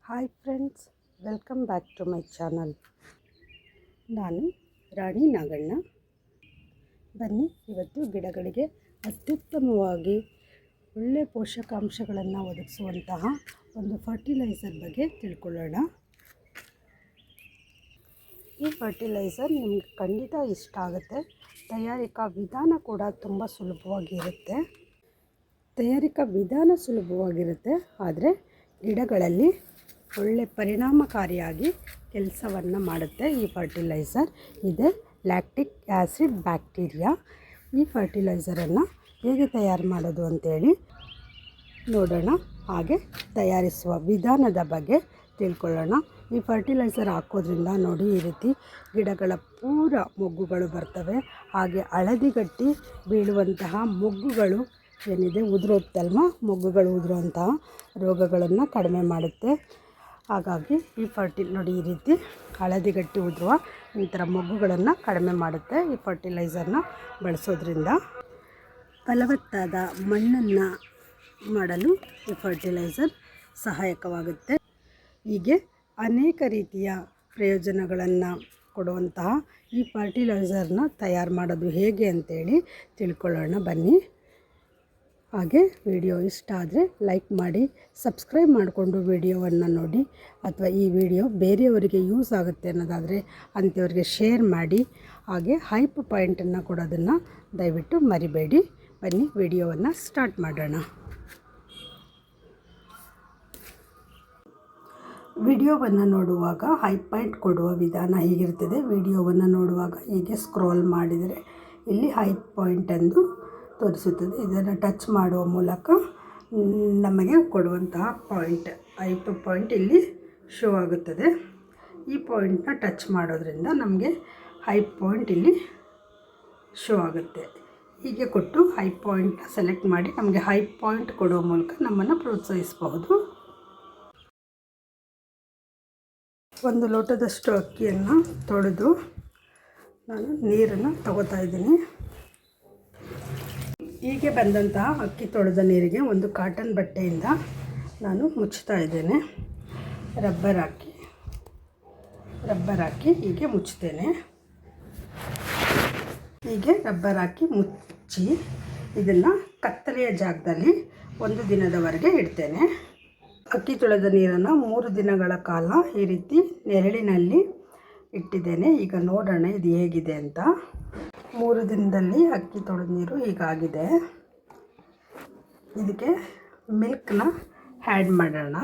Hi friends, welcome back to my channel. ನಾನು ರಾಣಿ ನಾಗಣ್ಣ. ಬನ್ನಿ, ಇವತ್ತು ಗಿಡಗಳಿಗೆ ಅತ್ಯುತ್ತಮವಾಗಿ ಒಳ್ಳೆಯ ಪೋಷಕಾಂಶಗಳನ್ನು ಒದಗಿಸುವಂತಹ ಒಂದು ಫರ್ಟಿಲೈಸರ್ ಬಗ್ಗೆ ತಿಳ್ಕೊಳ್ಳೋಣ. ಈ ಫರ್ಟಿಲೈಸರ್ ನಿಮಗೆ ಖಂಡಿತ ಇಷ್ಟ ಆಗುತ್ತೆ. ತಯಾರಿಕಾ ವಿಧಾನ ಕೂಡ ತುಂಬ ಸುಲಭವಾಗಿರುತ್ತೆ. ಆದರೆ ಗಿಡಗಳಲ್ಲಿ ಒಳ್ಳೆ ಪರಿಣಾಮಕಾರಿಯಾಗಿ ಕೆಲಸವನ್ನು ಮಾಡುತ್ತೆ. ಈ ಫರ್ಟಿಲೈಸರ್ ಇದೆ ಲ್ಯಾಕ್ಟಿಕ್ ಆ್ಯಸಿಡ್ ಬ್ಯಾಕ್ಟೀರಿಯಾ. ಈ ಫರ್ಟಿಲೈಸರನ್ನು ಹೇಗೆ ತಯಾರು ಮಾಡೋದು ಅಂತೇಳಿ ನೋಡೋಣ. ಹಾಗೆ ತಯಾರಿಸುವ ವಿಧಾನದ ಬಗ್ಗೆ ತಿಳ್ಕೊಳ್ಳೋಣ. ಈ ಫರ್ಟಿಲೈಸರ್ ಹಾಕೋದ್ರಿಂದ ನೋಡಿ, ಈ ರೀತಿ ಗಿಡಗಳ ಪೂರ ಮೊಗ್ಗುಗಳು ಬರ್ತವೆ. ಹಾಗೆ ಹಳದಿಗಟ್ಟಿ ಬೀಳುವಂತಹ ಮೊಗ್ಗುಗಳು ಏನಿದೆ ಉದುರುತ್ತಲ್ವ, ಮೊಗ್ಗುಗಳು ಉದುರುವಂತಹ ರೋಗಗಳನ್ನು ಕಡಿಮೆ ಮಾಡುತ್ತೆ. ಹಾಗಾಗಿ ಈ ನೋಡಿ, ಈ ರೀತಿ ಹಳದಿಗಟ್ಟಿ ಉದುರುವ ಈ ಥರ ಮೊಗ್ಗುಗಳನ್ನು ಕಡಿಮೆ ಮಾಡುತ್ತೆ ಈ ಫರ್ಟಿಲೈಸರ್ನ ಬಳಸೋದ್ರಿಂದ. ಫಲವತ್ತಾದ ಮಣ್ಣನ್ನು ಮಾಡಲು ಈ ಫರ್ಟಿಲೈಸರ್ ಸಹಾಯಕವಾಗುತ್ತೆ. ಹೀಗೆ ಅನೇಕ ರೀತಿಯ ಪ್ರಯೋಜನಗಳನ್ನು ಕೊಡುವಂತಹ ಈ ಫರ್ಟಿಲೈಸರ್ನ ತಯಾರು ಮಾಡೋದು ಹೇಗೆ ಅಂತೇಳಿ ತಿಳ್ಕೊಳ್ಳೋಣ ಬನ್ನಿ. ಹಾಗೆ ವಿಡಿಯೋ ಇಷ್ಟ ಆದರೆ ಲೈಕ್ ಮಾಡಿ, ಸಬ್ಸ್ಕ್ರೈಬ್ ಮಾಡಿಕೊಂಡು ವಿಡಿಯೋವನ್ನು ನೋಡಿ. ಅಥವಾ ಈ ವಿಡಿಯೋ ಬೇರೆಯವರಿಗೆ ಯೂಸ್ ಆಗುತ್ತೆ ಅನ್ನೋದಾದರೆ ಅಂಥವ್ರಿಗೆ ಶೇರ್ ಮಾಡಿ. ಹಾಗೆ ಹೈಪ್ ಪಾಯಿಂಟನ್ನು ಕೊಡೋದನ್ನು ದಯವಿಟ್ಟು ಮರಿಬೇಡಿ. ಬನ್ನಿ, ವಿಡಿಯೋವನ್ನು ಸ್ಟಾರ್ಟ್ ಮಾಡೋಣ. ವಿಡಿಯೋವನ್ನು ನೋಡುವಾಗ ಹೈಪ್ ಪಾಯಿಂಟ್ ಕೊಡುವ ವಿಧಾನ ಹೀಗಿರ್ತದೆ. ವಿಡಿಯೋವನ್ನು ನೋಡುವಾಗ ಹೀಗೆ ಸ್ಕ್ರೋಲ್ ಮಾಡಿದರೆ ಇಲ್ಲಿ ಹೈಪ್ ಪಾಯಿಂಟ್ ಎಂದು ತೋರಿಸುತ್ತದೆ. ಇದನ್ನು ಟಚ್ ಮಾಡುವ ಮೂಲಕ ನಮಗೆ ಕೊಡುವಂತಹ ಹೈಪ್ ಪಾಯಿಂಟ್ ಇಲ್ಲಿ ಶೋ ಆಗುತ್ತದೆ. ಈ ಪಾಯಿಂಟ್ನ ಟಚ್ ಮಾಡೋದ್ರಿಂದ ನಮಗೆ ಹೈಪ್ ಪಾಯಿಂಟ್ ಇಲ್ಲಿ ಶೋ ಆಗುತ್ತೆ. ಹೀಗೆ ಕೊಟ್ಟು ಹೈಪ್ ಪಾಯಿಂಟ್ನ ಸೆಲೆಕ್ಟ್ ಮಾಡಿ ನಮಗೆ ಹೈಪ್ ಪಾಯಿಂಟ್ ಕೊಡುವ ಮೂಲಕ ನಮ್ಮನ್ನು ಪ್ರೋತ್ಸಾಹಿಸಬಹುದು. ಒಂದು ಲೋಟದಷ್ಟು ಅಕ್ಕಿಯನ್ನು ತೊಳೆದು ನಾನು ನೀರನ್ನು ತಗೋತಾ ಇದ್ದೀನಿ. ಹೀಗೆ ಬಂದಂತಹ ಅಕ್ಕಿ ತೊಳೆದ ನೀರಿಗೆ ಒಂದು ಕಾಟನ್ ಬಟ್ಟೆಯಿಂದ ನಾನು ಮುಚ್ಚುತ್ತಾ ಇದ್ದೇನೆ. ರಬ್ಬರ್ ಹಾಕಿ ಹೀಗೆ ಮುಚ್ಚುತ್ತೇನೆ. ಹೀಗೆ ರಬ್ಬರ್ ಹಾಕಿ ಮುಚ್ಚಿ ಇದನ್ನು ಕತ್ತಲೆಯ ಜಾಗದಲ್ಲಿ ಒಂದು ದಿನದವರೆಗೆ ಇಡ್ತೇನೆ. ಅಕ್ಕಿ ತೊಳೆದ ನೀರನ್ನು 3 ದಿನಗಳ ಕಾಲ ಈ ರೀತಿ ನೆರಳಿನಲ್ಲಿ ಇಟ್ಟಿದ್ದೇನೆ. ಈಗ ನೋಡೋಣ ಇದು ಹೇಗಿದೆ ಅಂತ. 3 ದಿನದಲ್ಲಿ ಅಕ್ಕಿ ತೊಳೆದ ನೀರು ಹೀಗಾಗಿದೆ. ಇದಕ್ಕೆ ಮಿಲ್ಕ್ನ ಆ್ಯಡ್ ಮಾಡೋಣ.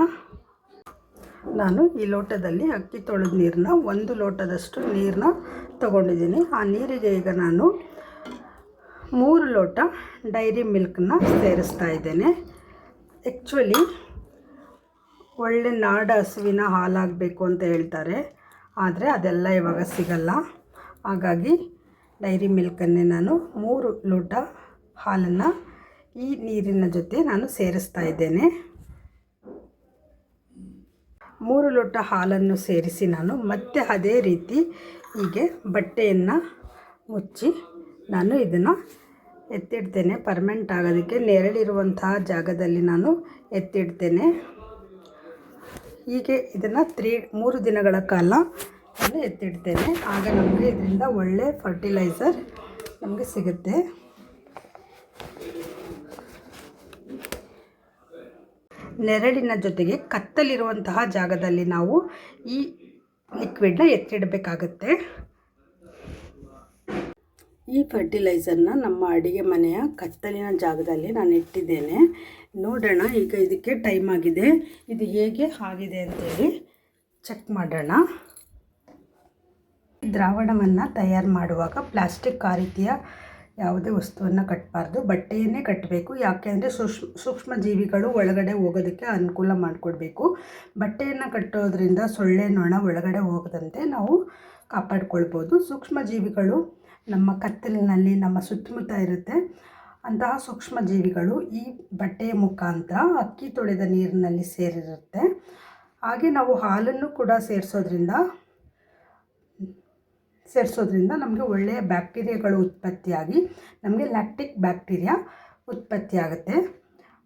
ನಾನು ಈ ಲೋಟದಲ್ಲಿ ಅಕ್ಕಿ ತೊಳೆದ ನೀರನ್ನ 1 ಲೋಟದಷ್ಟು ನೀರನ್ನ ತಗೊಂಡಿದ್ದೀನಿ. ಆ ನೀರಿಗೆ ಈಗ ನಾನು 3 ಲೋಟ ಡೈರಿ ಮಿಲ್ಕನ್ನ ಸೇರಿಸ್ತಾ ಇದ್ದೇನೆ. ಆ್ಯಕ್ಚುಲಿ ಒಳ್ಳೆ ನಾಡ ಹಸುವಿನ ಹಾಲಾಗಬೇಕು ಅಂತ ಹೇಳ್ತಾರೆ, ಆದರೆ ಅದೆಲ್ಲ ಇವಾಗ ಸಿಗಲ್ಲ. ಹಾಗಾಗಿ ಡೈರಿ ಮಿಲ್ಕನ್ನೇ ನಾನು 3 ಲೋಟ ಹಾಲನ್ನು ಈ ನೀರಿನ ಜೊತೆ ನಾನು ಸೇರಿಸ್ತಾ ಇದ್ದೇನೆ. 3 ಲೋಟ ಹಾಲನ್ನು ಸೇರಿಸಿ ನಾನು ಮತ್ತೆ ಅದೇ ರೀತಿ ಹೀಗೆ ಬಟ್ಟೆಯನ್ನು ಮುಚ್ಚಿ ನಾನು ಇದನ್ನು ಎತ್ತಿಡ್ತೇನೆ. ಪರ್ಮನೆಂಟ್ ಆಗೋದಕ್ಕೆ ನೆರಳಿರುವಂತಹ ಜಾಗದಲ್ಲಿ ನಾನು ಎತ್ತಿಡ್ತೇನೆ. ಹೀಗೆ ಇದನ್ನು 3 ದಿನಗಳ ಕಾಲ ನಾನು ಎತ್ತಿಡ್ತೇನೆ. ಆಗ ನಮಗೆ ಇದರಿಂದ ಒಳ್ಳೆ ಫರ್ಟಿಲೈಸರ್ ನಮಗೆ ಸಿಗುತ್ತೆ. ನೆರಳಿನ ಜೊತೆಗೆ ಕತ್ತಲಿರುವಂತಹ ಜಾಗದಲ್ಲಿ ನಾವು ಈ ಲಿಕ್ವಿಡ್ನ ಎತ್ತಿಡಬೇಕಾಗತ್ತೆ. ಈ ಫರ್ಟಿಲೈಸರ್ನ ನಮ್ಮ ಅಡುಗೆ ಮನೆಯ ಕತ್ತಲಿನ ಜಾಗದಲ್ಲಿ ನಾನು ಇಟ್ಟಿದ್ದೇನೆ. ನೋಡೋಣ ಈಗ ಇದಕ್ಕೆ ಟೈಮ್ ಆಗಿದೆ. ಇದು ಹೇಗೆ ಆಗಿದೆ ಅಂತೇಳಿ ಚೆಕ್ ಮಾಡೋಣ. ದ್ರಾವಣವನ್ನು ತಯಾರು ಮಾಡುವಾಗ ಪ್ಲಾಸ್ಟಿಕ್ ಆ ರೀತಿಯ ಯಾವುದೇ ವಸ್ತುವನ್ನು ಕಟ್ಟಬಾರ್ದು, ಬಟ್ಟೆಯನ್ನೇ ಕಟ್ಟಬೇಕು. ಯಾಕೆಂದರೆ ಸೂಕ್ಷ್ಮ ಜೀವಿಗಳು ಒಳಗಡೆ ಹೋಗೋದಕ್ಕೆ ಅನುಕೂಲ ಮಾಡಿಕೊಡ್ಬೇಕು. ಬಟ್ಟೆಯನ್ನು ಕಟ್ಟೋದ್ರಿಂದ ಸೊಳ್ಳೆ ನೊಣ ಒಳಗಡೆ ಹೋಗದಂತೆ ನಾವು ಕಾಪಾಡಿಕೊಳ್ಬೋದು. ಸೂಕ್ಷ್ಮ ಜೀವಿಗಳು ನಮ್ಮ ಕತ್ತಲಿನಲ್ಲಿ ನಮ್ಮ ಸುತ್ತಮುತ್ತ ಇರುತ್ತೆ. ಅಂತಹ ಸೂಕ್ಷ್ಮ ಜೀವಿಗಳು ಈ ಬಟ್ಟೆಯ ಮುಖಾಂತರ ಅಕ್ಕಿ ತೊಳೆದ ನೀರಿನಲ್ಲಿ ಸೇರಿರುತ್ತೆ. ಹಾಗೆ ನಾವು ಹಾಲನ್ನು ಕೂಡ ಸೇರಿಸೋದ್ರಿಂದ ನಮಗೆ ಒಳ್ಳೆಯ ಬ್ಯಾಕ್ಟೀರಿಯಾಗಳು ಉತ್ಪತ್ತಿಯಾಗಿ ನಮಗೆ ಲ್ಯಾಕ್ಟಿಕ್ ಬ್ಯಾಕ್ಟೀರಿಯಾ ಉತ್ಪತ್ತಿಯಾಗುತ್ತೆ.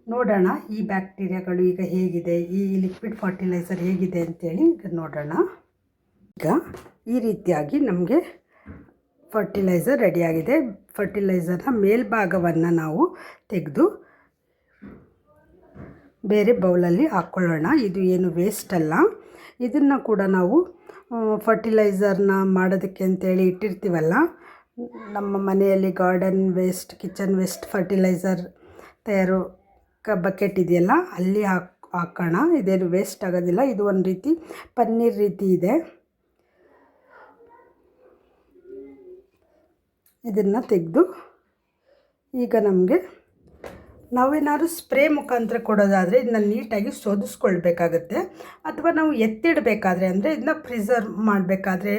ನೋಡೋಣ ಈ ಬ್ಯಾಕ್ಟೀರಿಯಾಗಳು ಈಗ ಹೇಗಿದೆ, ಈ ಲಿಕ್ವಿಡ್ ಫರ್ಟಿಲೈಸರ್ ಹೇಗಿದೆ ಅಂತೇಳಿ ಈಗ ನೋಡೋಣ. ಈಗ ಈ ರೀತಿಯಾಗಿ ನಮಗೆ ಫರ್ಟಿಲೈಸರ್ ರೆಡಿಯಾಗಿದೆ. ಫರ್ಟಿಲೈಸರ್ನ ಮೇಲ್ಭಾಗವನ್ನು ನಾವು ತೆಗೆದು ಬೇರೆ ಬೌಲಲ್ಲಿ ಹಾಕ್ಕೊಳ್ಳೋಣ. ಇದು ಏನು ವೇಸ್ಟ್ ಅಲ್ಲ. ಇದನ್ನು ಕೂಡ ನಾವು ಫರ್ಟಿಲೈಸರ್ನ ಮಾಡೋದಕ್ಕೆ ಅಂತೇಳಿ ಇಟ್ಟಿರ್ತೀವಲ್ಲ, ನಮ್ಮ ಮನೆಯಲ್ಲಿ garden waste, kitchen waste fertiliser ತಯಾರು ಬಕೆಟ್ ಇದೆಯಲ್ಲ, ಅಲ್ಲಿ ಹಾಕೋಣ. ಇದೇನು ವೇಸ್ಟ್ ಆಗೋದಿಲ್ಲ. ಇದು ಒಂದು ರೀತಿ ಪನ್ನೀರ್ ರೀತಿ ಇದೆ. ಇದನ್ನು ತೆಗೆದು ಈಗ ನಮಗೆ ನಾವೇನಾದ್ರು ಸ್ಪ್ರೇ ಮುಖಾಂತರ ಕೊಡೋದಾದರೆ ಇದನ್ನ ನೀಟಾಗಿ ಶೋಧಿಸ್ಕೊಳ್ಬೇಕಾಗತ್ತೆ. ಅಥವಾ ನಾವು ಎತ್ತಿಡಬೇಕಾದ್ರೆ ಅಂದರೆ ಇದನ್ನ ಪ್ರಿಸರ್ವ್ ಮಾಡಬೇಕಾದ್ರೆ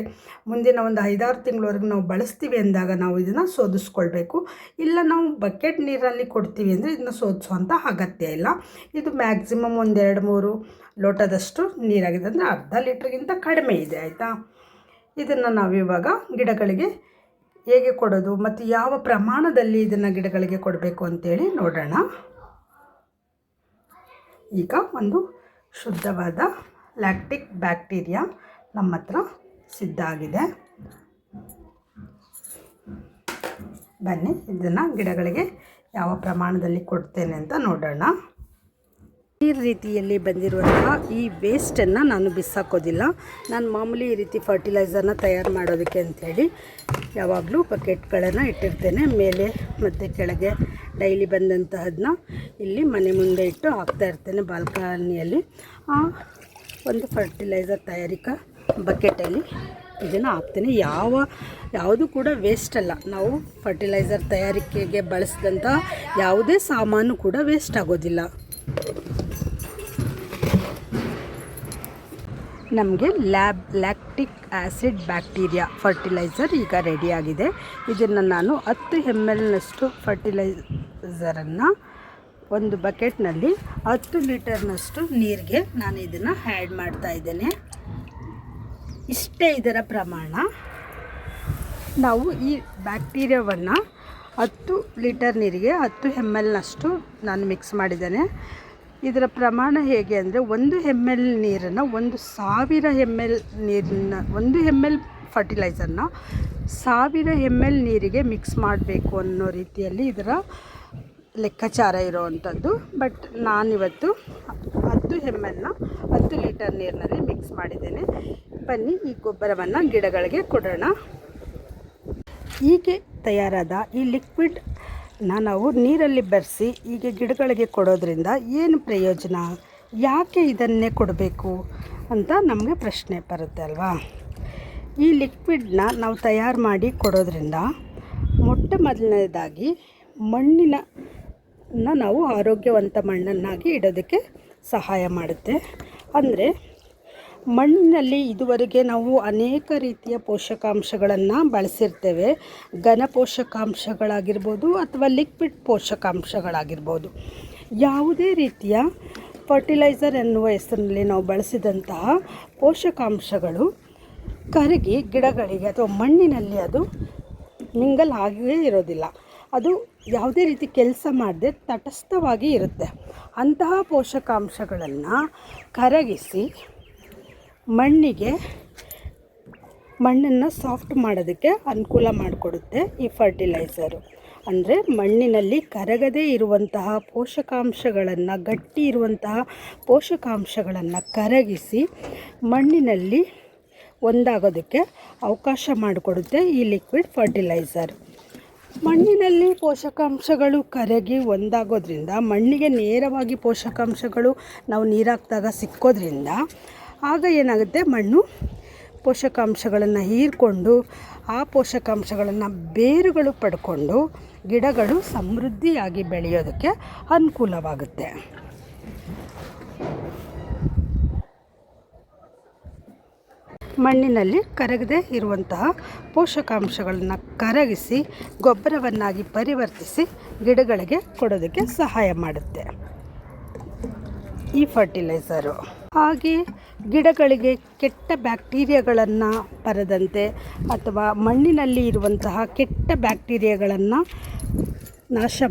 ಮುಂದಿನ ಒಂದು 5-6 ತಿಂಗಳವರೆಗೂ ನಾವು ಬಳಸ್ತೀವಿ ಅಂದಾಗ ನಾವು ಇದನ್ನು ಶೋಧಿಸ್ಕೊಳ್ಬೇಕು. ಇಲ್ಲ ನಾವು ಬಕೆಟ್ ನೀರಲ್ಲಿ ಕೊಡ್ತೀವಿ ಅಂದರೆ ಇದನ್ನ ಶೋಧಿಸುವಂಥ ಅಗತ್ಯ ಇಲ್ಲ. ಇದು ಮ್ಯಾಕ್ಸಿಮಮ್ ಒಂದು 2-3 ಲೋಟದಷ್ಟು ನೀರಾಗಿದೆ, ಅಂದರೆ ಅರ್ಧ ಲೀಟ್ರಿಗಿಂತ ಕಡಿಮೆ ಇದೆ. ಆಯಿತಾ? ಇದನ್ನು ನಾವಿವಾಗ ಗಿಡಗಳಿಗೆ ಹೇಗೆ ಕೊಡೋದು ಮತ್ತು ಯಾವ ಪ್ರಮಾಣದಲ್ಲಿ ಇದನ್ನು ಗಿಡಗಳಿಗೆ ಕೊಡಬೇಕು ಅಂತೇಳಿ ನೋಡೋಣ. ಈಗ ಒಂದು ಶುದ್ಧವಾದ ಲ್ಯಾಕ್ಟಿಕ್ ಬ್ಯಾಕ್ಟೀರಿಯಾ ನಮ್ಮ ಹತ್ರ ಸಿದ್ಧ ಆಗಿದೆ. ಬನ್ನಿ ಇದನ್ನು ಗಿಡಗಳಿಗೆ ಯಾವ ಪ್ರಮಾಣದಲ್ಲಿ ಕೊಡ್ತೇನೆ ಅಂತ ನೋಡೋಣ. ಈ ರೀತಿಯಲ್ಲಿ ಬಂದಿರುವಂತಹ ಈ ವೇಸ್ಟನ್ನು ನಾನು ಬಿಸಾಕೋದಿಲ್ಲ. ನಾನು ಮಾಮೂಲಿ ಈ ರೀತಿ ಫರ್ಟಿಲೈಸರ್ನ ತಯಾರು ಮಾಡೋದಕ್ಕೆ ಅಂಥೇಳಿ ಯಾವಾಗಲೂ ಬಕೆಟ್ಗಳನ್ನು ಇಟ್ಟಿರ್ತೇನೆ. ಮೇಲೆ ಮತ್ತು ಕೆಳಗೆ ಡೈಲಿ ಬಂದಂತಹದನ್ನ ಇಲ್ಲಿ ಮನೆ ಮುಂದೆ ಇಟ್ಟು ಹಾಕ್ತಾ ಇರ್ತೇನೆ ಬಾಲ್ಕನಿಯಲ್ಲಿ. ಆ ಒಂದು ಫರ್ಟಿಲೈಸರ್ ತಯಾರಿಕಾ ಬಕೆಟಲ್ಲಿ ಇದನ್ನು ಹಾಕ್ತೇನೆ. ಯಾವುದು ಕೂಡ ವೇಸ್ಟ್ ಅಲ್ಲ. ನಾವು ಫರ್ಟಿಲೈಸರ್ ತಯಾರಿಕೆಗೆ ಬಳಸಿದಂಥ ಯಾವುದೇ ಸಾಮಾನು ಕೂಡ ವೇಸ್ಟ್ ಆಗೋದಿಲ್ಲ. ನಮಗೆ ಲ್ಯಾಕ್ಟಿಕ್ ಆ್ಯಸಿಡ್ ಬ್ಯಾಕ್ಟೀರಿಯಾ ಫರ್ಟಿಲೈಸರ್ ಈಗ ರೆಡಿಯಾಗಿದೆ. ಇದನ್ನು ನಾನು 10 ml ಫರ್ಟಿಲೈಸರನ್ನು ಒಂದು ಬಕೆಟ್ನಲ್ಲಿ 10 ಲೀಟರ್ನಷ್ಟು ನೀರಿಗೆ ನಾನು ಇದನ್ನು ಆ್ಯಡ್ ಮಾಡ್ತಾಯಿದ್ದೇನೆ. ಇಷ್ಟೇ ಇದರ ಪ್ರಮಾಣ. ನಾವು ಈ ಬ್ಯಾಕ್ಟೀರಿಯಾವನ್ನು 10 ಲೀಟರ್ ನೀರಿಗೆ 10 mlನಷ್ಟು ನಾನು ಮಿಕ್ಸ್ ಮಾಡಿದ್ದೇನೆ. ಇದರ ಪ್ರಮಾಣ ಹೇಗೆ ಅಂದರೆ 1 ml ನೀರನ್ನು 1000 ml ನೀರನ್ನು 1 ml ಫರ್ಟಿಲೈಸರ್ನ 1000 ml ನೀರಿಗೆ ಮಿಕ್ಸ್ ಮಾಡಬೇಕು ಅನ್ನೋ ರೀತಿಯಲ್ಲಿ ಇದರ ಲೆಕ್ಕಾಚಾರ ಇರೋವಂಥದ್ದು. ಬಟ್ ನಾನಿವತ್ತು 10 mlನ 10 ಲೀಟರ್ ನೀರಿನಲ್ಲಿ ಮಿಕ್ಸ್ ಮಾಡಿದ್ದೇನೆ. ಬನ್ನಿ ಈ ಗೊಬ್ಬರವನ್ನು ಗಿಡಗಳಿಗೆ ಕೊಡೋಣ. ಹೀಗೆ ತಯಾರಾದ ಈ ಲಿಕ್ವಿಡ್ ನಾವು ನೀರಲ್ಲಿ ಬೆರೆಸಿ ಹೀಗೆ ಗಿಡಗಳಿಗೆ ಕೊಡೋದ್ರಿಂದ ಏನು ಪ್ರಯೋಜನ, ಯಾಕೆ ಇದನ್ನೇ ಕೊಡಬೇಕು ಅಂತ ನಮಗೆ ಪ್ರಶ್ನೆ ಬರುತ್ತೆ ಅಲ್ವಾ. ಈ ಲಿಕ್ವಿಡ್ನ ನಾವು ತಯಾರು ಮಾಡಿ ಕೊಡೋದ್ರಿಂದ ಮೊದಲನೇದಾಗಿ ಮಣ್ಣಿನ ನಾವು ಆರೋಗ್ಯವಂತ ಮಣ್ಣನ್ನಾಗಿ ಇಡೋದಕ್ಕೆ ಸಹಾಯ ಮಾಡುತ್ತೆ. ಅಂದರೆ ಮಣ್ಣಿನಲ್ಲಿ ಇದುವರೆಗೆ ನಾವು ಅನೇಕ ರೀತಿಯ ಪೋಷಕಾಂಶಗಳನ್ನು ಬಳಸಿರ್ತೇವೆ. ಘನ ಪೋಷಕಾಂಶಗಳಾಗಿರ್ಬೋದು ಅಥವಾ ಲಿಕ್ವಿಡ್ ಪೋಷಕಾಂಶಗಳಾಗಿರ್ಬೋದು. ಯಾವುದೇ ರೀತಿಯ ಫರ್ಟಿಲೈಸರ್ ಎನ್ನುವ ಹೆಸರಿನಲ್ಲಿ ನಾವು ಬಳಸಿದಂತಹ ಪೋಷಕಾಂಶಗಳು ಕರಗಿ ಗಿಡಗಳಿಗೆ ಅಥವಾ ಮಣ್ಣಿನಲ್ಲಿ ಅದು ಮಿಂಗಲ್ ಆಗಿಯೇ ಇರೋದಿಲ್ಲ. ಅದು ಯಾವುದೇ ರೀತಿ ಕೆಲಸ ಮಾಡದೆ ತಟಸ್ಥವಾಗಿ ಇರುತ್ತೆ. ಅಂತಹ ಪೋಷಕಾಂಶಗಳನ್ನು ಕರಗಿಸಿ ಮಣ್ಣನ್ನು ಸಾಫ್ಟ್ ಮಾಡೋದಕ್ಕೆ ಅನುಕೂಲ ಮಾಡಿಕೊಡುತ್ತೆ ಈ ಫರ್ಟಿಲೈಸರು. ಅಂದರೆ ಮಣ್ಣಿನಲ್ಲಿ ಕರಗದೇ ಇರುವಂತಹ ಪೋಷಕಾಂಶಗಳನ್ನು, ಗಟ್ಟಿ ಇರುವಂತಹ ಪೋಷಕಾಂಶಗಳನ್ನು ಕರಗಿಸಿ ಮಣ್ಣಿನಲ್ಲಿ ಒಂದಾಗೋದಕ್ಕೆ ಅವಕಾಶ ಮಾಡಿಕೊಡುತ್ತೆ ಈ ಲಿಕ್ವಿಡ್ ಫರ್ಟಿಲೈಸರ್. ಮಣ್ಣಿನಲ್ಲಿ ಪೋಷಕಾಂಶಗಳು ಕರಗಿ ಒಂದಾಗೋದ್ರಿಂದ ಮಣ್ಣಿಗೆ ನೇರವಾಗಿ ಪೋಷಕಾಂಶಗಳು ನಾವು ನೀರಾಕ್ದಾಗ ಸಿಕ್ಕೋದ್ರಿಂದ ಆಗ ಏನಾಗುತ್ತೆ, ಮಣ್ಣು ಪೋಷಕಾಂಶಗಳನ್ನು ಹೀರಿಕೊಂಡು ಆ ಪೋಷಕಾಂಶಗಳನ್ನು ಬೇರುಗಳು ಪಡ್ಕೊಂಡು ಗಿಡಗಳು ಸಮೃದ್ಧಿಯಾಗಿ ಬೆಳೆಯೋದಕ್ಕೆ ಅನುಕೂಲವಾಗುತ್ತೆ. ಮಣ್ಣಿನಲ್ಲಿ ಕರಗದೇ ಇರುವಂತಹ ಪೋಷಕಾಂಶಗಳನ್ನು ಕರಗಿಸಿ ಗೊಬ್ಬರವನ್ನಾಗಿ ಪರಿವರ್ತಿಸಿ ಗಿಡಗಳಿಗೆ ಕೊಡೋದಕ್ಕೆ ಸಹಾಯ ಮಾಡುತ್ತೆ ಈ ಫರ್ಟಿಲೈಸರು. ಹಾಗೆ ಗಿಡಗಳಿಗೆ ಕೆಟ್ಟ ಬ್ಯಾಕ್ಟೀರಿಯಾಗಳನ್ನು ಬರದಂತೆ ಅಥವಾ ಮಣ್ಣಿನಲ್ಲಿ ಇರುವಂತಹ ಕೆಟ್ಟ ಬ್ಯಾಕ್ಟೀರಿಯಾಗಳನ್ನು ನಾಶ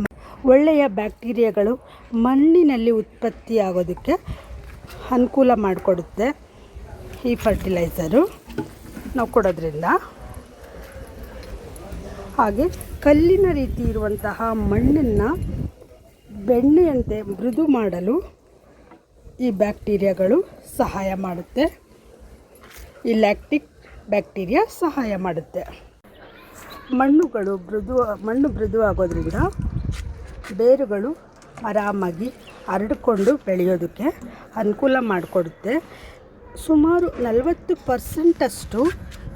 ಒಳ್ಳೆಯ ಬ್ಯಾಕ್ಟೀರಿಯಾಗಳು ಮಣ್ಣಿನಲ್ಲಿ ಉತ್ಪತ್ತಿಯಾಗೋದಕ್ಕೆ ಅನುಕೂಲ ಮಾಡಿಕೊಡುತ್ತೆ ಈ ಫರ್ಟಿಲೈಸರು ನಾವು ಕೊಡೋದ್ರಿಂದ. ಹಾಗೆ ಕಲ್ಲಿನ ರೀತಿ ಇರುವಂತಹ ಮಣ್ಣನ್ನು ಬೆಣ್ಣೆಯಂತೆ ಮೃದು ಮಾಡಲು ಈ ಬ್ಯಾಕ್ಟೀರಿಯಾಗಳು ಸಹಾಯ ಮಾಡುತ್ತೆ. ಈ ಲ್ಯಾಕ್ಟಿಕ್ ಬ್ಯಾಕ್ಟೀರಿಯಾ ಸಹಾಯ ಮಾಡುತ್ತೆ. ಮಣ್ಣು ಮೃದು ಆಗೋದ್ರಿಂದ ಬೇರುಗಳು ಆರಾಮಾಗಿ ಹರಡಿಕೊಂಡು ಬೆಳೆಯೋದಕ್ಕೆ ಅನುಕೂಲ ಮಾಡಿಕೊಡುತ್ತೆ. ಸುಮಾರು 40%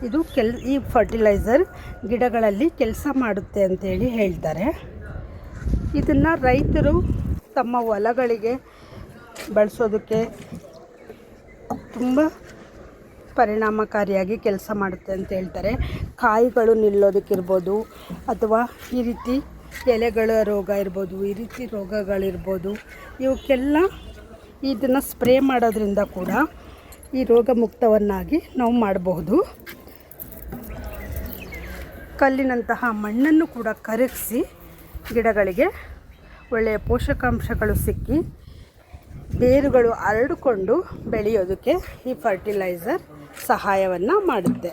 ಇದು ಈ ಫರ್ಟಿಲೈಸರ್ ಗಿಡಗಳಲ್ಲಿ ಕೆಲಸ ಮಾಡುತ್ತೆ ಅಂತೇಳಿ ಹೇಳ್ತಾರೆ. ಇದನ್ನು ರೈತರು ತಮ್ಮ ಹೊಲಗಳಿಗೆ ಬಳಸೋದಕ್ಕೆ ತುಂಬ ಪರಿಣಾಮಕಾರಿಯಾಗಿ ಕೆಲಸ ಮಾಡುತ್ತೆ ಅಂತ ಹೇಳ್ತಾರೆ. ಕಾಯಿಗಳು ನಿಲ್ಲೋದಕ್ಕಿರ್ಬೋದು, ಅಥವಾ ಈ ರೀತಿ ಎಲೆಗಳ ರೋಗ ಇರ್ಬೋದು, ಈ ರೀತಿ ರೋಗಗಳಿರ್ಬೋದು, ಇವಕ್ಕೆಲ್ಲ ಇದನ್ನು ಸ್ಪ್ರೇ ಮಾಡೋದ್ರಿಂದ ಕೂಡ ಈ ರೋಗ ಮುಕ್ತವನ್ನಾಗಿ ನಾವು ಮಾಡಬಹುದು. ಕಲ್ಲಿನಂತಹ ಮಣ್ಣನ್ನು ಕೂಡ ಕರಗಿಸಿ ಗಿಡಗಳಿಗೆ ಒಳ್ಳೆಯ ಪೋಷಕಾಂಶಗಳು ಸಿಕ್ಕಿ ಬೇರುಗಳು ಹರಡಿಕೊಂಡು ಬೆಳೆಯೋದಕ್ಕೆ ಈ ಫರ್ಟಿಲೈಸರ್ ಸಹಾಯವನ್ನು ಮಾಡುತ್ತೆ.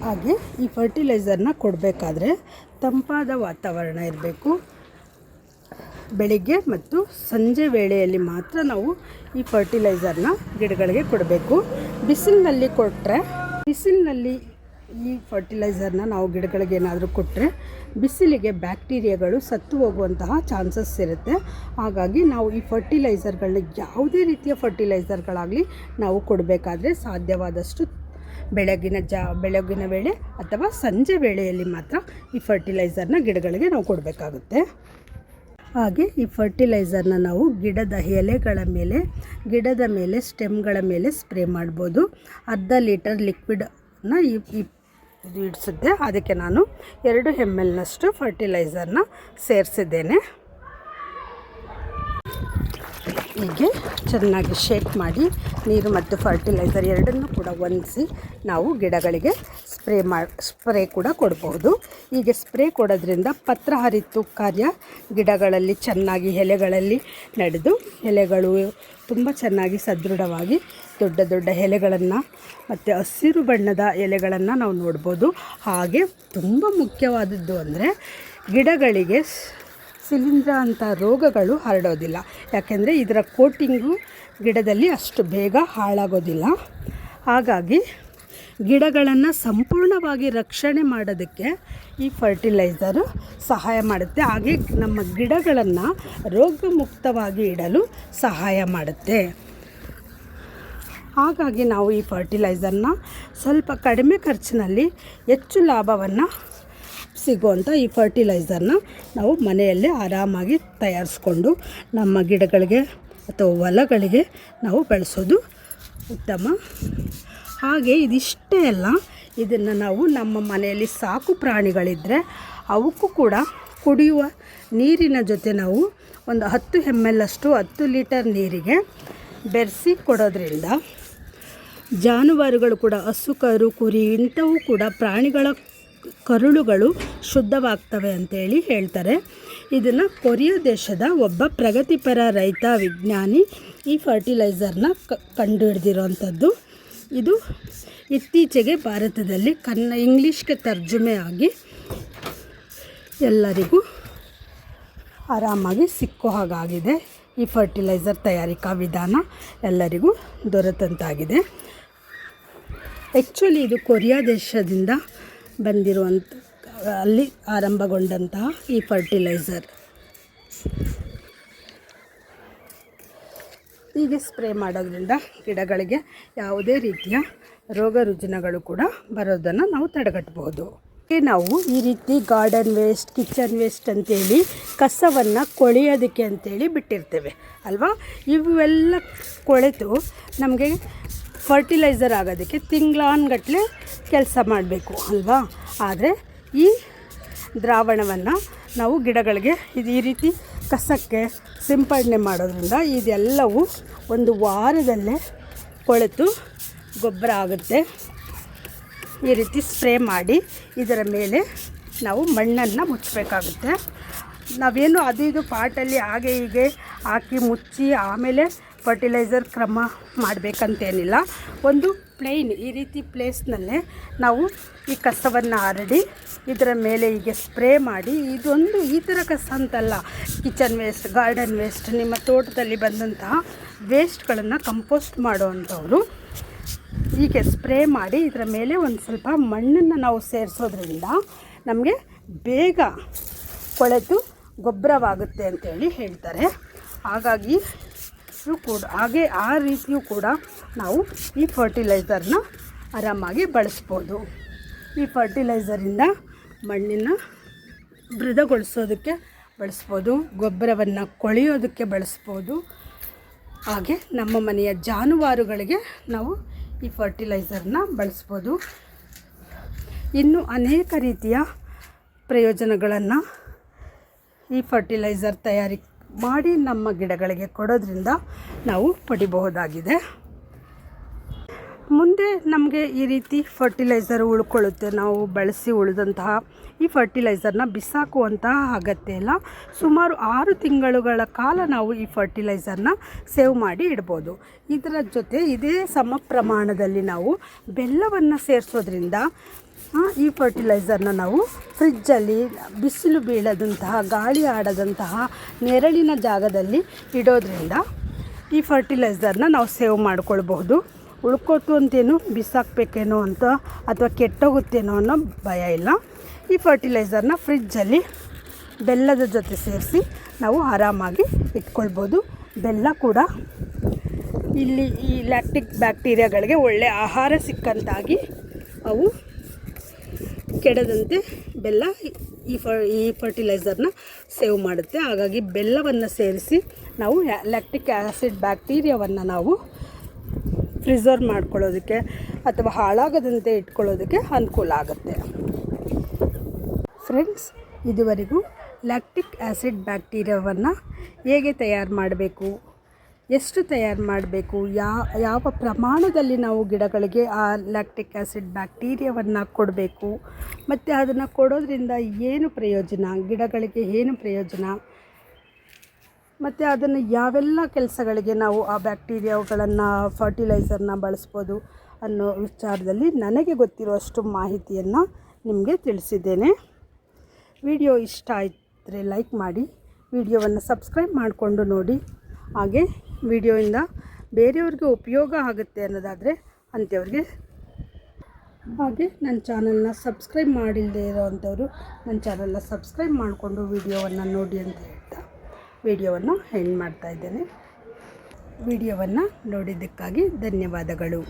ಹಾಗೆ ಈ ಫರ್ಟಿಲೈಸರ್ನ ಕೊಡಬೇಕಾದ್ರೆ ತಂಪಾದ ವಾತಾವರಣ ಇರಬೇಕು. ಬೆಳಿಗ್ಗೆ ಮತ್ತು ಸಂಜೆ ವೇಳೆಯಲ್ಲಿ ಮಾತ್ರ ನಾವು ಈ ಫರ್ಟಿಲೈಸರ್ನ ಗಿಡಗಳಿಗೆ ಕೊಡಬೇಕು. ಬಿಸಿಲಿನಲ್ಲಿ ಕೊಟ್ಟರೆ, ಬಿಸಿಲಿನಲ್ಲಿ ಈ ಫರ್ಟಿಲೈಸರ್ನ ನಾವು ಗಿಡಗಳಿಗೆ ಏನಾದರೂ ಕೊಟ್ಟರೆ ಬಿಸಿಲಿಗೆ ಬ್ಯಾಕ್ಟೀರಿಯಾಗಳು ಸತ್ತು ಹೋಗುವಂತಹ ಚಾನ್ಸಸ್ ಇರುತ್ತೆ. ಹಾಗಾಗಿ ನಾವು ಈ ಫರ್ಟಿಲೈಸರ್ಗಳನ್ನ ಯಾವುದೇ ರೀತಿಯ ಫರ್ಟಿಲೈಸರ್ಗಳಾಗಲಿ ನಾವು ಕೊಡಬೇಕಾದ್ರೆ ಸಾಧ್ಯವಾದಷ್ಟು ಬೆಳಗಿನ ವೇಳೆ ಅಥವಾ ಸಂಜೆ ವೇಳೆಯಲ್ಲಿ ಮಾತ್ರ ಈ ಫರ್ಟಿಲೈಸರ್ನ ಗಿಡಗಳಿಗೆ ನಾವು ಕೊಡಬೇಕಾಗುತ್ತೆ. ಹಾಗೆ ಈ ಫರ್ಟಿಲೈಸರ್ನ ನಾವು ಗಿಡದ ಎಲೆಗಳ ಮೇಲೆ, ಗಿಡದ ಮೇಲೆ, ಸ್ಟೆಮ್ಗಳ ಮೇಲೆ ಸ್ಪ್ರೇ ಮಾಡ್ಬೋದು. 1/2 ಲೀಟರ್ ಲಿಕ್ವಿಡನ್ನ ಇದು ಇಡಿಸುತ್ತೆ. ಅದಕ್ಕೆ ನಾನು 2 ml ಫರ್ಟಿಲೈಸರ್ನ ಸೇರಿಸಿದ್ದೇನೆ. ಹೀಗೆ ಚೆನ್ನಾಗಿ ಶೇಕ್ ಮಾಡಿ ನೀರು ಮತ್ತು ಫರ್ಟಿಲೈಸರ್ ಎರಡನ್ನೂ ಕೂಡ ಹೊಂದಿಸಿ ನಾವು ಗಿಡಗಳಿಗೆ ಸ್ಪ್ರೇ ಕೂಡ ಕೊಡಬಹುದು. ಹೀಗೆ ಸ್ಪ್ರೇ ಕೊಡೋದ್ರಿಂದ ಪತ್ರಹರಿತು ಕಾರ್ಯ ಗಿಡಗಳಲ್ಲಿ ಚೆನ್ನಾಗಿ ಎಲೆಗಳಲ್ಲಿ ನಡೆದು ಎಲೆಗಳು ತುಂಬ ಚೆನ್ನಾಗಿ ಸದೃಢವಾಗಿ ದೊಡ್ಡ ದೊಡ್ಡ ಎಲೆಗಳನ್ನು ಮತ್ತು ಹಸಿರು ಬಣ್ಣದ ಎಲೆಗಳನ್ನು ನಾವು ನೋಡ್ಬೋದು. ಹಾಗೆ ತುಂಬ ಮುಖ್ಯವಾದದ್ದು ಅಂದರೆ ಗಿಡಗಳಿಗೆ ಶಿಲೀಂಧ್ರ ಅಂಥ ರೋಗಗಳು ಹರಡೋದಿಲ್ಲ. ಯಾಕೆಂದರೆ ಇದರ ಕೋಟಿಂಗು ಗಿಡದಲ್ಲಿ ಅಷ್ಟು ಬೇಗ ಹಾಳಾಗೋದಿಲ್ಲ. ಹಾಗಾಗಿ ಗಿಡಗಳನ್ನು ಸಂಪೂರ್ಣವಾಗಿ ರಕ್ಷಣೆ ಮಾಡೋದಕ್ಕೆ ಈ ಫರ್ಟಿಲೈಸರು ಸಹಾಯ ಮಾಡುತ್ತೆ. ಹಾಗೆ ನಮ್ಮ ಗಿಡಗಳನ್ನು ರೋಗಮುಕ್ತವಾಗಿ ಇಡಲು ಸಹಾಯ ಮಾಡುತ್ತೆ. ಹಾಗಾಗಿ ನಾವು ಈ ಫರ್ಟಿಲೈಸರ್ನ ಸ್ವಲ್ಪ ಕಡಿಮೆ ಖರ್ಚಿನಲ್ಲಿ ಹೆಚ್ಚು ಲಾಭವನ್ನು ಸಿಗುವಂಥ ಈ ಫರ್ಟಿಲೈಸರ್ನ ನಾವು ಮನೆಯಲ್ಲೇ ಆರಾಮಾಗಿ ತಯಾರಿಸ್ಕೊಂಡು ನಮ್ಮ ಗಿಡಗಳಿಗೆ ಅಥವಾ ಹೊಲಗಳಿಗೆ ನಾವು ಬೆಳೆಸೋದು ಉತ್ತಮ. ಹಾಗೆ ಇದಿಷ್ಟೇ ಅಲ್ಲ, ಇದನ್ನು ನಾವು ನಮ್ಮ ಮನೆಯಲ್ಲಿ ಸಾಕು ಪ್ರಾಣಿಗಳಿದ್ದರೆ ಅವಕ್ಕೂ ಕೂಡ ಕುಡಿಯುವ ನೀರಿನ ಜೊತೆ ನಾವು ಒಂದು 10 ml 10 ಲೀಟರ್ ನೀರಿಗೆ ಬೆರೆಸಿ ಕೊಡೋದ್ರಿಂದ ಜಾನುವಾರುಗಳು ಕೂಡ ಹಸು, ಕರು, ಕುರಿ ಇಂಥವು ಕೂಡ ಪ್ರಾಣಿಗಳ ಕರುಳುಗಳು ಶುದ್ಧವಾಗ್ತವೆ ಅಂತೇಳಿ ಹೇಳ್ತಾರೆ. ಇದನ್ನು ಕೊರಿಯಾ ದೇಶದ ಒಬ್ಬ ಪ್ರಗತಿಪರ ರೈತ ವಿಜ್ಞಾನಿ ಈ ಫರ್ಟಿಲೈಸರ್ನ ಕಂಡುಹಿಡಿದಿರೋವಂಥದ್ದು. ಇದು ಇತ್ತೀಚೆಗೆ ಭಾರತದಲ್ಲಿ ಇಂಗ್ಲೀಷ್ಗೆ ತರ್ಜುಮೆ ಆಗಿ ಎಲ್ಲರಿಗೂ ಆರಾಮಾಗಿ ಸಿಕ್ಕೋ ಹಾಗಾಗಿದೆ. ಈ ಫರ್ಟಿಲೈಸರ್ ತಯಾರಿಕಾ ವಿಧಾನ ಎಲ್ಲರಿಗೂ ದೊರೆತಂತಾಗಿದೆ. ಆ್ಯಕ್ಚುಲಿ ಇದು ಕೊರಿಯಾ ದೇಶದಿಂದ ಬಂದಿರುವಂಥ ಅಲ್ಲಿ ಆರಂಭಗೊಂಡಂತಹ ಈ ಫರ್ಟಿಲೈಸರ್. ಹೀಗೆ ಸ್ಪ್ರೇ ಮಾಡೋದ್ರಿಂದ ಗಿಡಗಳಿಗೆ ಯಾವುದೇ ರೀತಿಯ ರೋಗ ರುಜಿನಗಳು ಕೂಡ ಬರೋದನ್ನು ನಾವು ತಡೆಗಟ್ಟಬಹುದು. ನಾವು ಈ ರೀತಿ ಗಾರ್ಡನ್ ವೇಸ್ಟ್, ಕಿಚನ್ ವೇಸ್ಟ್ ಅಂತೇಳಿ ಕಸವನ್ನು ಕೊಳೆಯೋದಕ್ಕೆ ಅಂತೇಳಿ ಬಿಟ್ಟಿರ್ತೇವೆ ಅಲ್ವಾ. ಇವೆಲ್ಲ ಕೊಳೆತು ನಮಗೆ ಫರ್ಟಿಲೈಸರ್ ಆಗೋದಕ್ಕೆ ತಿಂಗಳಾನ್ಗಟ್ಟಲೆ ಕೆಲಸ ಮಾಡಬೇಕು ಅಲ್ವಾ. ಆದರೆ ಈ ದ್ರಾವಣವನ್ನು ನಾವು ಗಿಡಗಳಿಗೆ ಈ ರೀತಿ ಕಸಕ್ಕೆ ಸಿಂಪಡಣೆ ಮಾಡೋದ್ರಿಂದ ಇದೆಲ್ಲವೂ ಒಂದು ವಾರದಲ್ಲೇ ಕೊಳೆತು ಗೊಬ್ಬರ ಆಗುತ್ತೆ. ಈ ರೀತಿ ಸ್ಪ್ರೇ ಮಾಡಿ ಇದರ ಮೇಲೆ ನಾವು ಮಣ್ಣನ್ನು ಮುಚ್ಚಬೇಕಾಗುತ್ತೆ. ನಾವೇನು ಅದು ಇದು ಪಾಟಲ್ಲಿ ಹಾಗೆ ಹೀಗೆ ಹಾಕಿ ಮುಚ್ಚಿ ಆಮೇಲೆ ಫರ್ಟಿಲೈಸರ್ ಕ್ರಮ ಮಾಡಬೇಕಂತೇನಿಲ್ಲ. ಒಂದು ಪ್ಲೇನ್ ಈ ರೀತಿ ಪ್ಲೇಸ್ನಲ್ಲೇ ನಾವು ಈ ಕಸವನ್ನು ಹರಡಿ ಇದರ ಮೇಲೆ ಹೀಗೆ ಸ್ಪ್ರೇ ಮಾಡಿ, ಇದೊಂದು ಈ ಥರ ಕಸ ಅಂತಲ್ಲ, ಕಿಚನ್ ವೇಸ್ಟ್, ಗಾರ್ಡನ್ ವೇಸ್ಟ್, ನಿಮ್ಮ ತೋಟದಲ್ಲಿ ಬಂದಂತಹ ವೇಸ್ಟ್ಗಳನ್ನು ಕಂಪೋಸ್ಟ್ ಮಾಡುವಂಥವರು ಹೀಗೆ ಸ್ಪ್ರೇ ಮಾಡಿ ಇದರ ಮೇಲೆ ಒಂದು ಸ್ವಲ್ಪ ಮಣ್ಣನ್ನು ನಾವು ಸೇರಿಸೋದ್ರಿಂದ ನಮಗೆ ಬೇಗ ಕೊಳೆತು ಗೊಬ್ಬರವಾಗುತ್ತೆ ಅಂತೇಳಿ ಹೇಳ್ತಾರೆ. ಹಾಗಾಗಿ ಹಾಗೆ ಆ ರೀತಿಯೂ ಕೂಡ ನಾವು ಈ ಫರ್ಟಿಲೈಸರ್ನ ಆರಾಮಾಗಿ ಬಳಸ್ಬೋದು. ಈ ಫರ್ಟಿಲೈಸರಿಂದ ಮಣ್ಣನ್ನು ಮೃದುಗೊಳಿಸೋದಕ್ಕೆ ಬಳಸ್ಬೋದು, ಗೊಬ್ಬರವನ್ನು ಕೊಳೆಯೋದಕ್ಕೆ ಬಳಸ್ಬೋದು. ಹಾಗೆ ನಮ್ಮ ಮನೆಯ ಜಾನುವಾರುಗಳಿಗೆ ನಾವು ಈ ಫರ್ಟಿಲೈಸರ್ನ ಬಳಸ್ಬೋದು. ಇನ್ನು ಅನೇಕ ರೀತಿಯ ಪ್ರಯೋಜನಗಳನ್ನು ಈ ಫರ್ಟಿಲೈಸರ್ ತಯಾರಿ ಮಾಡಿ ನಮ್ಮ ಗಿಡಗಳಿಗೆ ಕೊಡೋದ್ರಿಂದ ನಾವು ಪಡಿಬಹುದಾಗಿದೆ. ಮುಂದೆ ನಮಗೆ ಈ ರೀತಿ ಫರ್ಟಿಲೈಸರ್ ಉಳ್ಕೊಳ್ಳುತ್ತೆ. ನಾವು ಬಳಸಿ ಉಳಿದಂತಹ ಈ ಫರ್ಟಿಲೈಸರ್ನ ಬಿಸಾಕುವಂತಹ ಅಗತ್ಯ ಇಲ್ಲ. ಸುಮಾರು 6 ತಿಂಗಳುಗಳ ಕಾಲ ನಾವು ಈ ಫರ್ಟಿಲೈಸರ್ನ ಸೇವ್ ಮಾಡಿ ಇಡ್ಬೋದು. ಇದರ ಜೊತೆ ಇದೇ ಸಮ ಪ್ರಮಾಣದಲ್ಲಿ ನಾವು ಬೆಲ್ಲವನ್ನು ಸೇರಿಸೋದ್ರಿಂದ ಈ ಫರ್ಟಿಲೈಸರ್ನ ನಾವು ಫ್ರಿಜ್ಜಲ್ಲಿ ಬಿಸಿಲು ಬೀಳದಂತಹ, ಗಾಳಿ ಆಡದಂತಹ ನೆರಳಿನ ಜಾಗದಲ್ಲಿ ಇಡೋದ್ರಿಂದ ಈ ಫರ್ಟಿಲೈಸರ್ನ ನಾವು ಸೇವ್ ಮಾಡ್ಕೊಳ್ಬಹುದು. ಉಳ್ಕೋತು ಅಂತೇನು ಬಿಸಾಕಬೇಕೇನೋ ಅಂತ ಅಥವಾ ಕೆಟ್ಟೋಗುತ್ತೇನೋ ಅನ್ನೋ ಭಯ ಇಲ್ಲ. ಈ ಫರ್ಟಿಲೈಸರ್ನ ಫ್ರಿಜ್ಜಲ್ಲಿ ಬೆಲ್ಲದ ಜೊತೆ ಸೇರಿಸಿ ನಾವು ಆರಾಮಾಗಿ ಇಟ್ಕೊಳ್ಬೋದು. ಬೆಲ್ಲ ಕೂಡ ಇಲ್ಲಿ ಈ ಲ್ಯಾಕ್ಟಿಕ್ ಬ್ಯಾಕ್ಟೀರಿಯಾಗಳಿಗೆ ಒಳ್ಳೆಯ ಆಹಾರ ಸಿಕ್ಕಂತಾಗಿ ಅವು ಕೆಡದಂತೆ ಬೆಲ್ಲ ಈ ಫರ್ಟಿಲೈಸರ್ನ ಸೇವ್ ಮಾಡುತ್ತೆ. ಹಾಗಾಗಿ ಬೆಲ್ಲವನ್ನು ಸೇರಿಸಿ ನಾವು ಲ್ಯಾಕ್ಟಿಕ್ ಆ್ಯಸಿಡ್ ಬ್ಯಾಕ್ಟೀರಿಯಾವನ್ನು ನಾವು ಪ್ರಿಸರ್ವ್ ಮಾಡ್ಕೊಳ್ಳೋದಕ್ಕೆ ಅಥವಾ ಹಾಳಾಗದಂತೆ ಇಟ್ಕೊಳ್ಳೋದಕ್ಕೆ ಅನುಕೂಲ ಆಗುತ್ತೆ. ಫ್ರೆಂಡ್ಸ್, ಇದುವರೆಗೂ ಲ್ಯಾಕ್ಟಿಕ್ ಆ್ಯಸಿಡ್ ಬ್ಯಾಕ್ಟೀರಿಯಾವನ್ನು ಹೇಗೆ ತಯಾರು ಮಾಡಬೇಕು, ಎಷ್ಟು ತಯಾರು ಮಾಡಬೇಕು, ಯಾವ ಪ್ರಮಾಣದಲ್ಲಿ ನಾವು ಗಿಡಗಳಿಗೆ ಆ ಲ್ಯಾಕ್ಟಿಕ್ ಆ್ಯಸಿಡ್ ಬ್ಯಾಕ್ಟೀರಿಯಾವನ್ನು ಕೊಡಬೇಕು, ಮತ್ತು ಅದನ್ನು ಕೊಡೋದ್ರಿಂದ ಏನು ಪ್ರಯೋಜನ, ಗಿಡಗಳಿಗೆ ಏನು ಪ್ರಯೋಜನ, ಮತ್ತು ಅದನ್ನು ಯಾವೆಲ್ಲ ಕೆಲಸಗಳಿಗೆ ನಾವು ಆ ಬ್ಯಾಕ್ಟೀರಿಯಾಗಳನ್ನು ಫರ್ಟಿಲೈಸರ್ನ ಬಳಸ್ಬೋದು ಅನ್ನೋ ವಿಚಾರದಲ್ಲಿ ನನಗೆ ಗೊತ್ತಿರುವಷ್ಟು ಮಾಹಿತಿಯನ್ನು ನಿಮಗೆ ತಿಳಿಸಿದ್ದೇನೆ. ವಿಡಿಯೋ ಇಷ್ಟ ಆಯಿತರೆ ಲೈಕ್ ಮಾಡಿ, ವಿಡಿಯೋವನ್ನು ಸಬ್ಸ್ಕ್ರೈಬ್ ಮಾಡಿಕೊಂಡು ನೋಡಿ. ಹಾಗೆ ವಿಡಿಯೋಯಿಂದ ಬೇರೆಯವ್ರಿಗೆ ಉಪಯೋಗ ಆಗುತ್ತೆ ಅನ್ನೋದಾದರೆ ಅಂಥವ್ರಿಗೆ, ಹಾಗೆ ನನ್ನ ಚಾನಲ್ನ ಸಬ್ಸ್ಕ್ರೈಬ್ ಮಾಡಿಲ್ಲದೆ ಇರೋವಂಥವ್ರು ನನ್ನ ಚಾನಲ್ನ ಸಬ್ಸ್ಕ್ರೈಬ್ ಮಾಡಿಕೊಂಡು ವಿಡಿಯೋವನ್ನು ನೋಡಿ ಅಂತ ಹೇಳ್ತಾ ವಿಡಿಯೋವನ್ನು ಎಂಡ್ ಮಾಡ್ತಾಯಿದ್ದೇನೆ. ವಿಡಿಯೋವನ್ನು ನೋಡಿದ್ದಕ್ಕಾಗಿ ಧನ್ಯವಾದಗಳು.